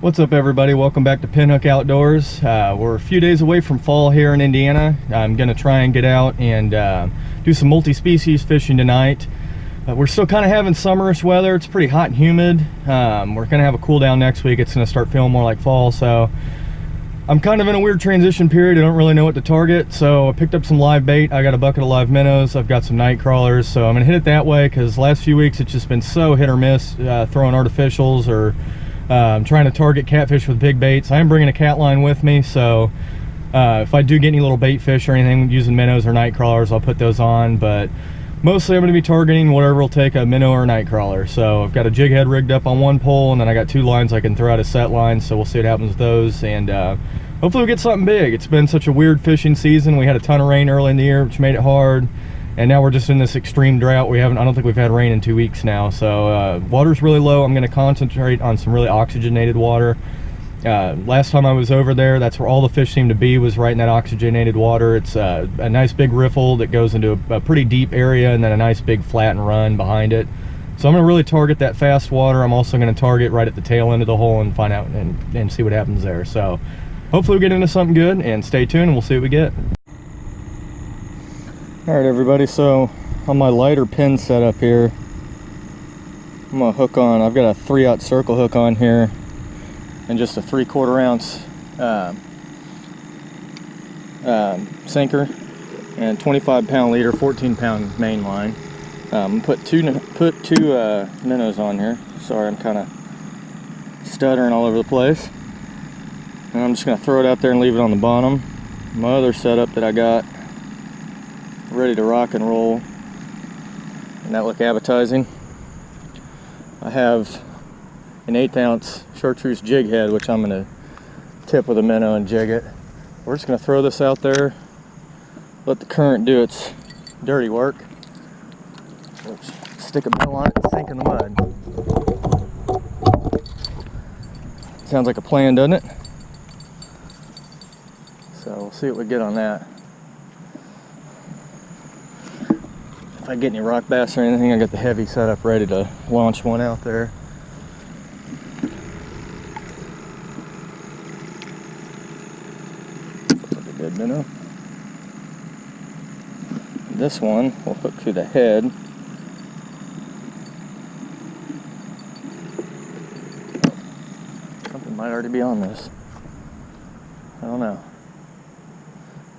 What's up, everybody? Welcome back to Pinhook Outdoors. We're a few days away from fall here in Indiana. I'm gonna try and get out and do some multi-species fishing tonight. We're still kind of having summerish weather. It's pretty hot and humid. We're gonna have a cool down next week. It's gonna start feeling more like fall, so I'm kind of in a weird transition period. I don't really know what to target, so I picked up some live bait. I got a bucket of live minnows. I've got some night crawlers, so I'm gonna hit it that way because the last few weeks it's just been so hit or miss throwing artificials or trying to target catfish with big baits. I am bringing a cat line with me, so if I do get any little bait fish or anything using minnows or night crawlers, I'll put those on, but mostly I'm going to be targeting whatever will take a minnow or a night crawler. So I've got a jig head rigged up on one pole, and then I got two lines I can throw out as set lines, so we'll see what happens with those, and hopefully we'll get something big. It's been such a weird fishing season. We had a ton of rain early in the year, which made it hard, and now we're just in this extreme drought. I don't think we've had rain in 2 weeks now, so water's really low. I'm going to concentrate on some really oxygenated water. Last time I was over there, that's where all the fish seem to be, was right in that oxygenated water. It's a nice big riffle that goes into a pretty deep area, and then a nice big flat and run behind it. So I'm going to really target that fast water. I'm also going to target right at the tail end of the hole and find out and see what happens there. So hopefully we'll get into something good, and stay tuned and we'll see what we get. All right, everybody, so on my lighter pin setup here, I'm gonna hook on, I've got a 3/0 circle hook on here and just a 3/4 ounce sinker and 25-pound leader, 14-pound main line. Put two minnows on here. Sorry, I'm kind of stuttering all over the place. And I'm just gonna throw it out there and leave it on the bottom. My other setup that I got ready to rock and roll, and that look appetizing. I have an 1/8 ounce chartreuse jig head, which I'm going to tip with a minnow and jig it. We're just going to throw this out there, let the current do its dirty work. Oops. Stick a bill on it and sink in the mud. Sounds like a plan, doesn't it? So we'll see what we get on that. If I get any rock bass or anything, I got the heavy setup ready to launch one out there. Looks like a good minnow. This one will hook through the head. Something might already be on this. I don't know.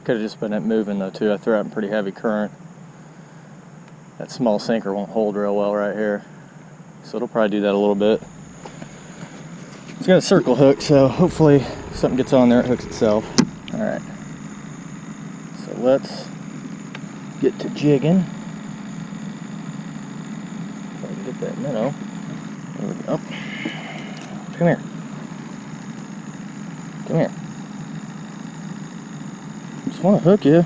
Could have just been it moving though too. I threw out in pretty heavy current. That small sinker won't hold real well right here, so it'll probably do that a little bit. It's got a circle hook, so hopefully something gets on there, it hooks itself. All right, so let's get to jigging. If I can get that minnow. There we go. Come here. Come here. Just want to hook you.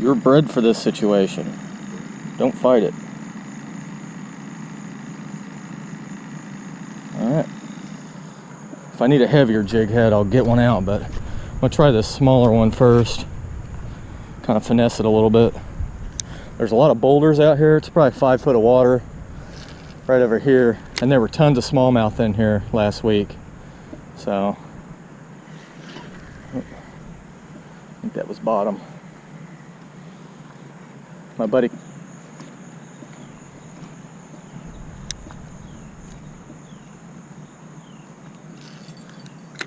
You're bred for this situation. Don't fight it. Alright. If I need a heavier jig head, I'll get one out, but I'm going to try this smaller one first. Kind of finesse it a little bit. There's a lot of boulders out here. It's probably 5 foot of water right over here. And there were tons of smallmouth in here last week. So, I think that was bottom. My buddy.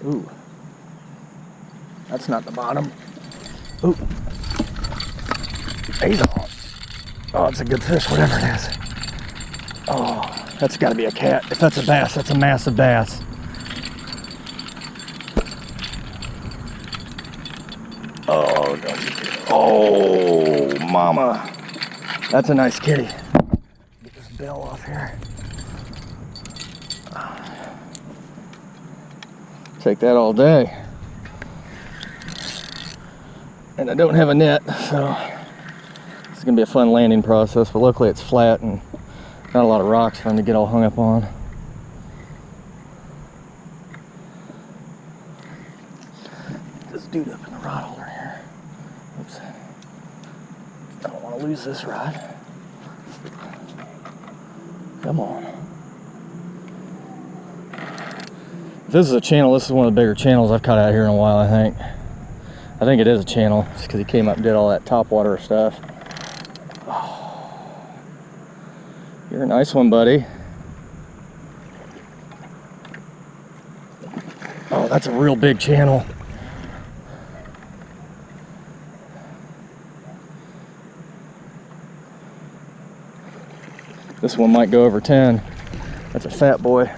Ooh. That's not the bottom. Ooh. He's on. Oh, it's a good fish, whatever it is. Oh, that's got to be a cat. If that's a bass, that's a massive bass. Oh, oh, mama. That's a nice kitty. Get this bill off here. Take that all day. And I don't have a net, so it's gonna be a fun landing process, but luckily it's flat and not a lot of rocks for him to get all hung up on. This dude up in the rod holder here. Oops. I don't want to lose this rod. Come on. this is a channel, this is one of the bigger channels I've caught out here in a while, I think. I think it is a channel, just because he came up and did all that topwater stuff. Oh, you're a nice one, buddy. Oh, that's a real big channel. This one might go over 10. That's a fat boy.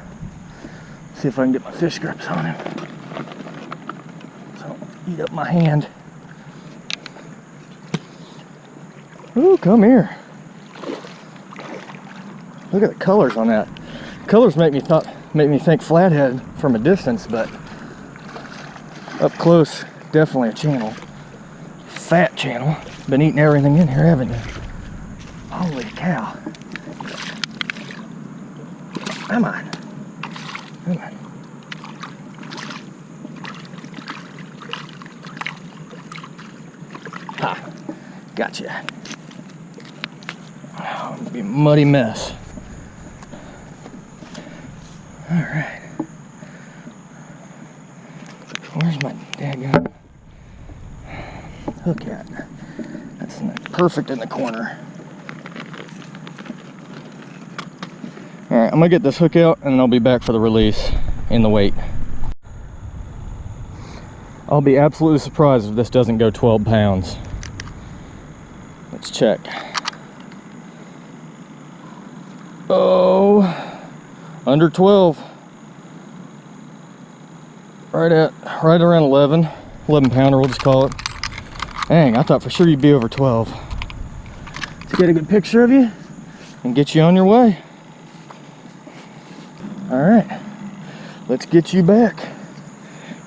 See if I can get my fish grips on him. So I don't eat up my hand. Ooh, come here. Look at the colors on that. Colors make me think flathead from a distance, but up close, definitely a channel. Fat channel. Been eating everything in here, haven't you? Holy cow. Come on. Come on. Ha. Gotcha. Oh, it'll be a muddy mess. Alright. Where's my daggone hook at? That's perfect in the corner. Alright, I'm gonna get this hook out and then I'll be back for the release and the weight. I'll be absolutely surprised if this doesn't go 12 pounds. Let's check. Oh, under 12. Right around 11 pounder, we'll just call it. Dang, I thought for sure you'd be over 12. Let's get a good picture of you and get you on your way. All right, let's get you back,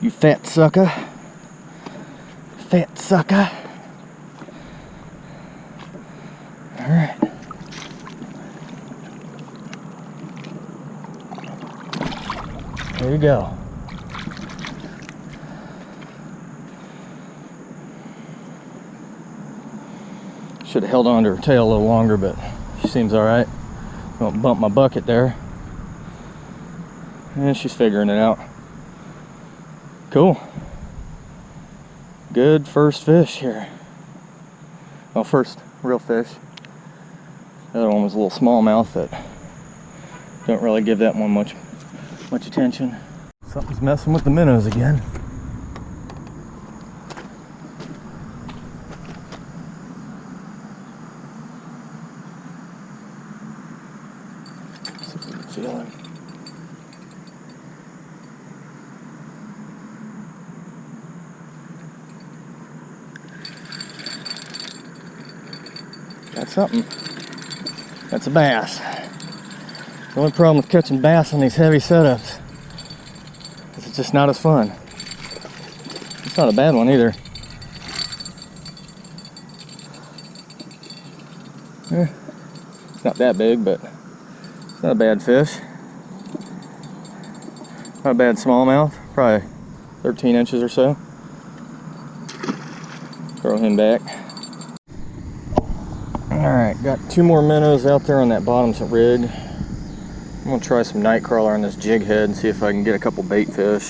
you fat sucker. Fat sucker. All right. There you go. Should have held on to her tail a little longer, but she seems all right. Don't bump my bucket there. And she's figuring it out. Cool. Good first fish here. Well, first real fish. The other one was a little smallmouth that don't really give that one much attention. Something's messing with the minnows again. See if we can feel him. That's something. That's a bass. The only problem with catching bass on these heavy setups is it's just not as fun. It's not a bad one either. It's not that big, but it's not a bad fish. Not a bad smallmouth, probably 13 inches or so. Throw him back. Alright, got 2 more minnows out there on that bottom rig. I'm going to try some night crawler on this jig head and see if I can get a couple bait fish.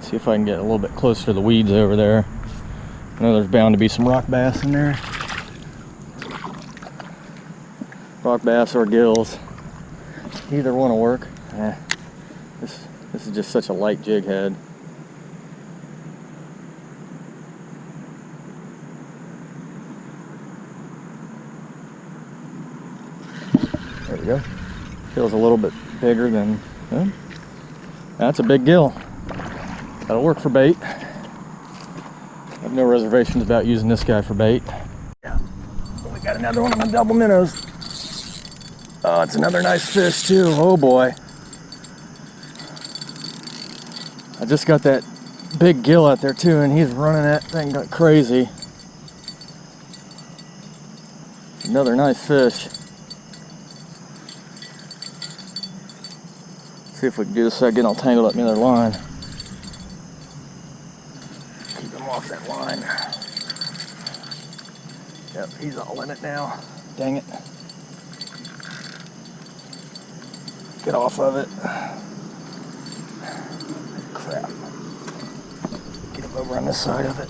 See if I can get a little bit closer to the weeds over there. I know there's bound to be some rock bass in there. Rock bass or gills. Either one will work. This is just such a light jig head. There we go. Feels a little bit bigger than, that's a big gill. That'll work for bait. I have no reservations about using this guy for bait. Yeah. We got another one of my double minnows. Oh, it's another nice fish too. Oh boy. I just got that big gill out there too, and he's running that thing like crazy. Another nice fish. See if we can do this without getting all tangled up in the other line. Keep him off that line. Yep, he's all in it now. Dang it. get off of it. Crap. Get him over on this side of it.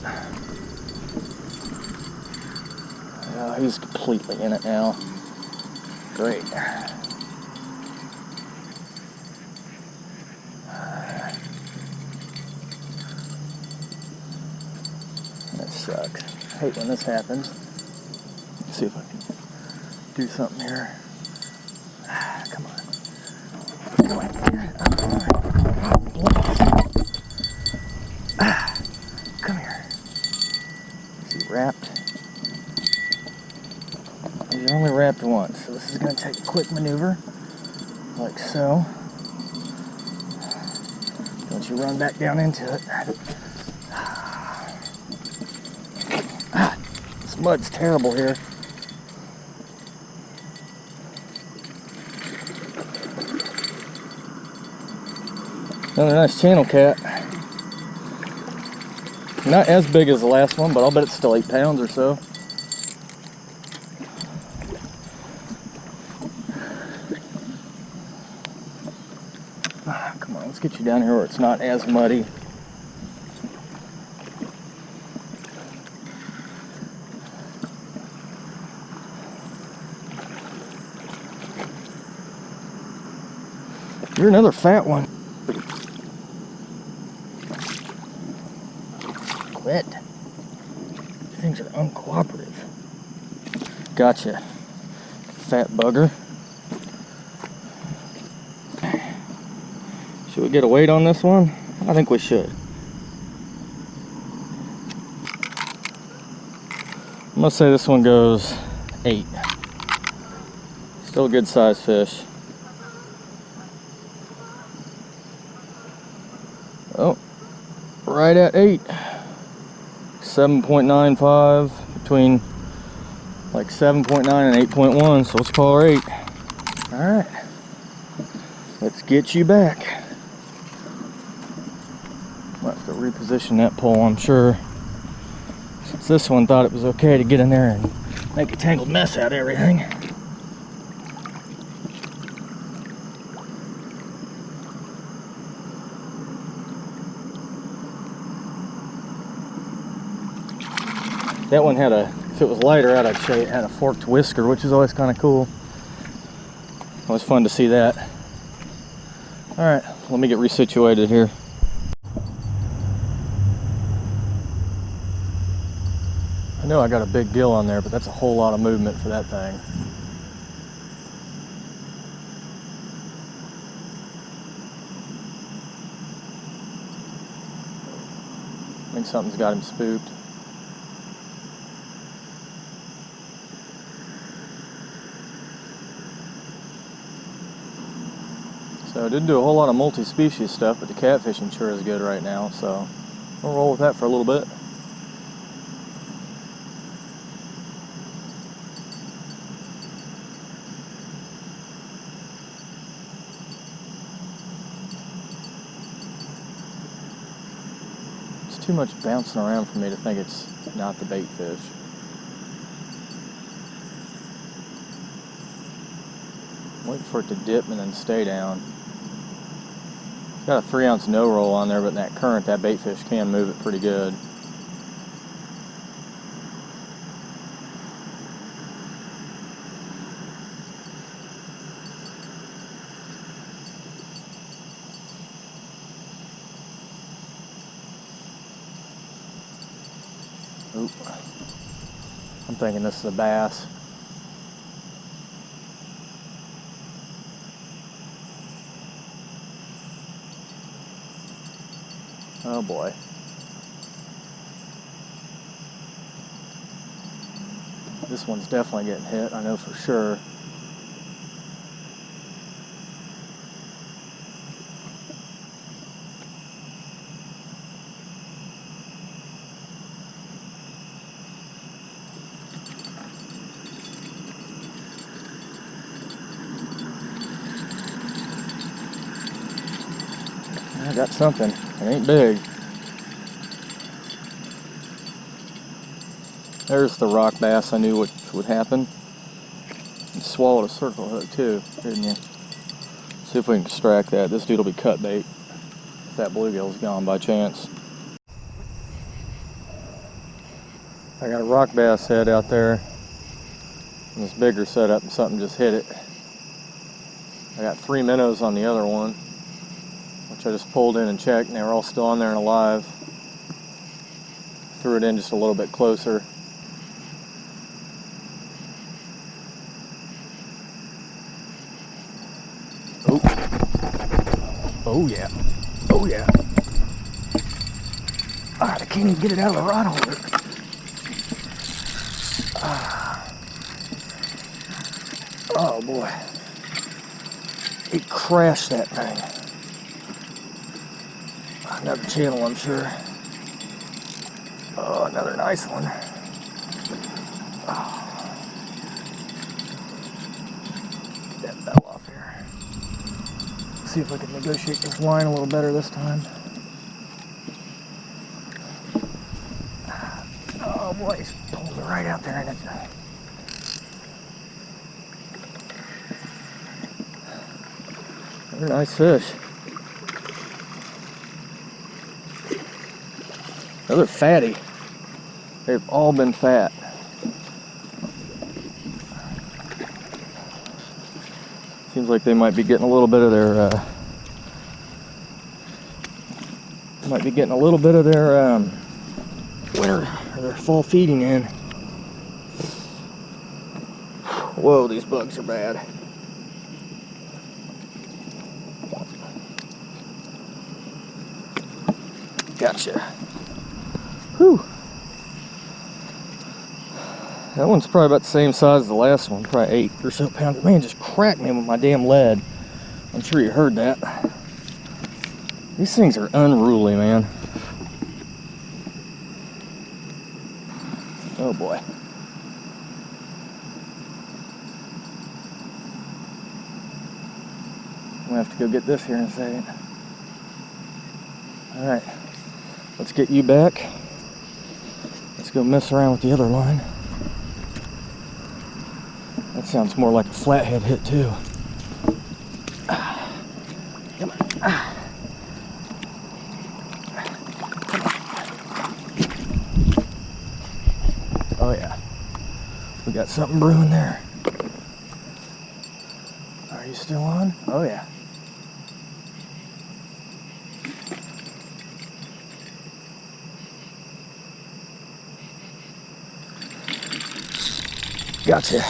Oh, he's completely in it now. Great. That sucks. I hate when this happens. Let's see if I can do something here. Come on. Come on. Come here. Is he wrapped? He's only wrapped once, so this is going to take a quick maneuver, like so. Don't you run back down into it. This mud's terrible here. Another nice channel cat. Not as big as the last one, but I'll bet it's still 8 pounds or so. Come on, let's get you down here where it's not as muddy. You're another fat one. Quit. These things are uncooperative. Gotcha. Fat bugger. Should we get a weight on this one? I think we should. I'm gonna say this one goes 8. Still a good sized fish. Oh, right at 8. 7.95, between like 7.9 and 8.1, so let's call her 8. Alright, let's get you back. Might have to reposition that pole, I'm sure. Since this one thought it was okay to get in there and make a tangled mess out of everything. That one had a, if it was lighter out, I'd show you it had a forked whisker, which is always kind of cool. Always fun to see that. Alright, let me get resituated here. I know I got a big gill on there, but that's a whole lot of movement for that thing. I think something's got him spooked. So I didn't do a whole lot of multi-species stuff, but the catfishing sure is good right now, so we'll roll with that for a little bit. It's too much bouncing around for me to think it's not the bait fish. Wait for it to dip and then stay down. It's got a 3-ounce no roll on there, but in that current, that bait fish can move it pretty good. Oop. I'm thinking this is a bass. Oh boy. This one's definitely getting hit, I know for sure. I got something. It ain't big. There's the rock bass I knew what would happen. You swallowed a circle hook too, didn't you? See if we can extract that. This dude will be cut bait if that bluegill's gone by chance. I got a rock bass head out there in this bigger setup and something just hit it. I got 3 minnows on the other one, which I just pulled in and checked, and they were all still on there and alive. Threw it in just a little bit closer. Oh, oh yeah, oh yeah. I can't even get it out of the rod holder. Oh boy, he crashed that thing. Another channel, I'm sure. Oh, another nice one. Oh. Get that bell off here. See if I can negotiate this line a little better this time. Oh boy, he's pulling me right out there in it. Another nice fish. Another fatty. They've all been fat. Seems like they might be getting a little bit of their winter or their fall feeding in. Whoa, these bugs are bad. Gotcha. Whew. That one's probably about the same size as the last one, probably 8 or so pounds. Man, just cracked me with my damn lead. I'm sure you heard that. These things are unruly, man. Oh boy. I'm gonna have to go get this here in a second. Alright, let's get you back. Let's go mess around with the other line. That sounds more like a flathead hit too. Come on. Oh yeah, we got something brewing there. Are you still on? Oh yeah. Gotcha.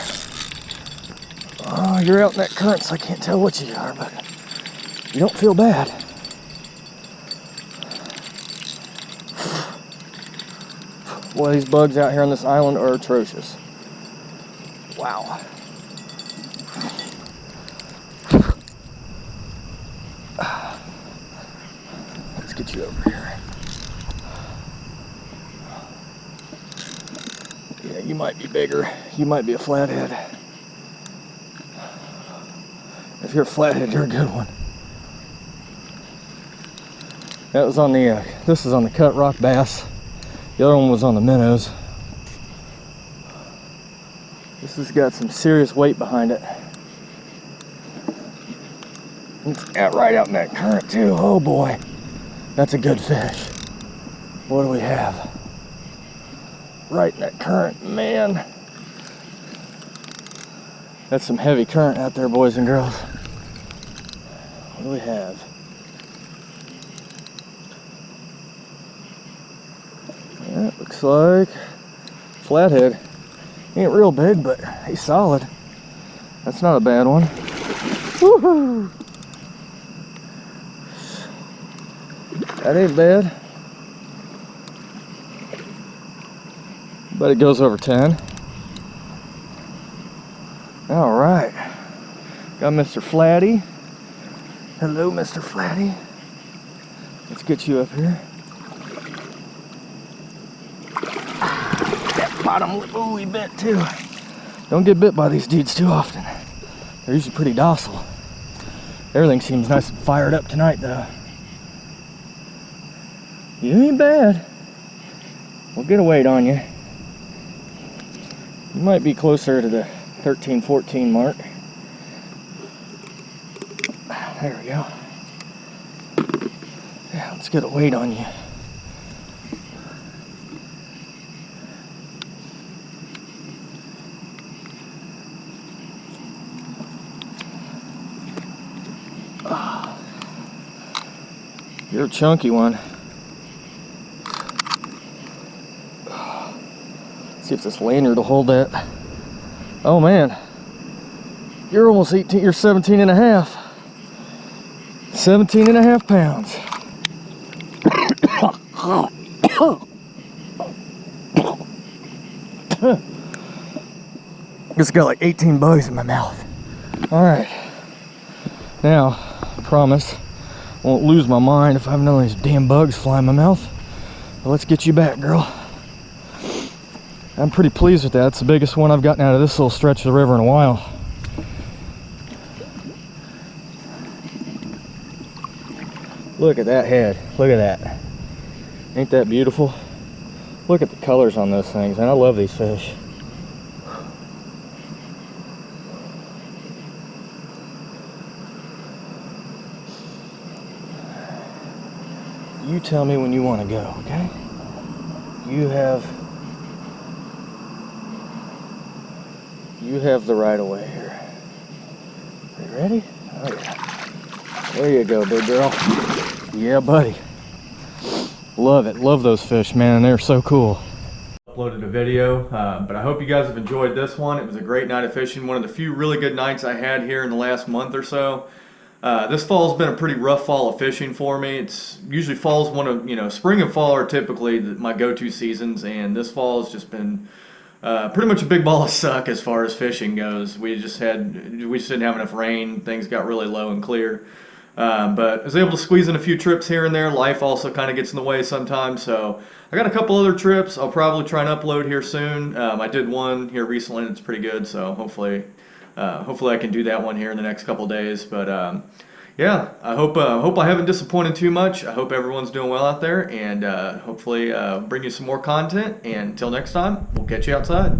Oh, you're out in that current, so I can't tell what you are, but you don't feel bad. Boy, these bugs out here on this island are atrocious. Wow. Let's get you over here. Yeah, you might be bigger. You might be a flathead. If you're a flathead, you're a good one. That was on the, this is on the cut rock bass. The other one was on the minnows. This has got some serious weight behind it. It's right out in that current too. Oh boy, that's a good fish. What do we have? Right in that current, man. That's some heavy current out there, boys and girls. What do we have? Yeah, looks like flathead. He ain't real big, but he's solid. That's not a bad one. Woohoo! That ain't bad. But it goes over 10. All right. Got Mr. Flatty. Hello, Mr. Flatty. Let's get you up here. That bottom lip, ooh, he bit too. Don't get bit by these dudes too often. They're usually pretty docile. Everything seems nice and fired up tonight though. You ain't bad. We'll get a weight on you. You might be closer to the 13, 14 mark. There we go. Yeah, let's get a weight on you. You're a chunky one. See if this lanyard will hold that. Oh man, you're almost 18, you're 17 and a half. 17 and a half pounds. Just got like 18 bugs in my mouth. All right, now I promise I won't lose my mind if I have none of these damn bugs fly in my mouth. But let's get you back, girl. I'm pretty pleased with that. It's the biggest one I've gotten out of this little stretch of the river in a while. Look at that head. Look at that. Ain't that beautiful? Look at the colors on those things, and I love these fish. You tell me when you want to go, okay? You have the right of way here. Are you ready? Oh yeah. There you go, big girl. Yeah, buddy. Love it. Love those fish, man. They're so cool. Uploaded a video, but I hope you guys have enjoyed this one. It was a great night of fishing. One of the few really good nights I had here in the last month or so. This fall's been a pretty rough fall of fishing for me. It's usually fall's one of, spring and fall are typically my go-to seasons, and this fall has just been pretty much a big ball of suck as far as fishing goes. We just didn't have enough rain. Things got really low and clear. But I was able to squeeze in a few trips here and there. Life also kind of gets in the way sometimes. So I got a couple other trips I'll probably try and upload here soon. I did one here recently and it's pretty good. So hopefully I can do that one here in the next couple days. But yeah, I hope I haven't disappointed too much. I hope everyone's doing well out there, and hopefully bring you some more content. And until next time, we'll catch you outside.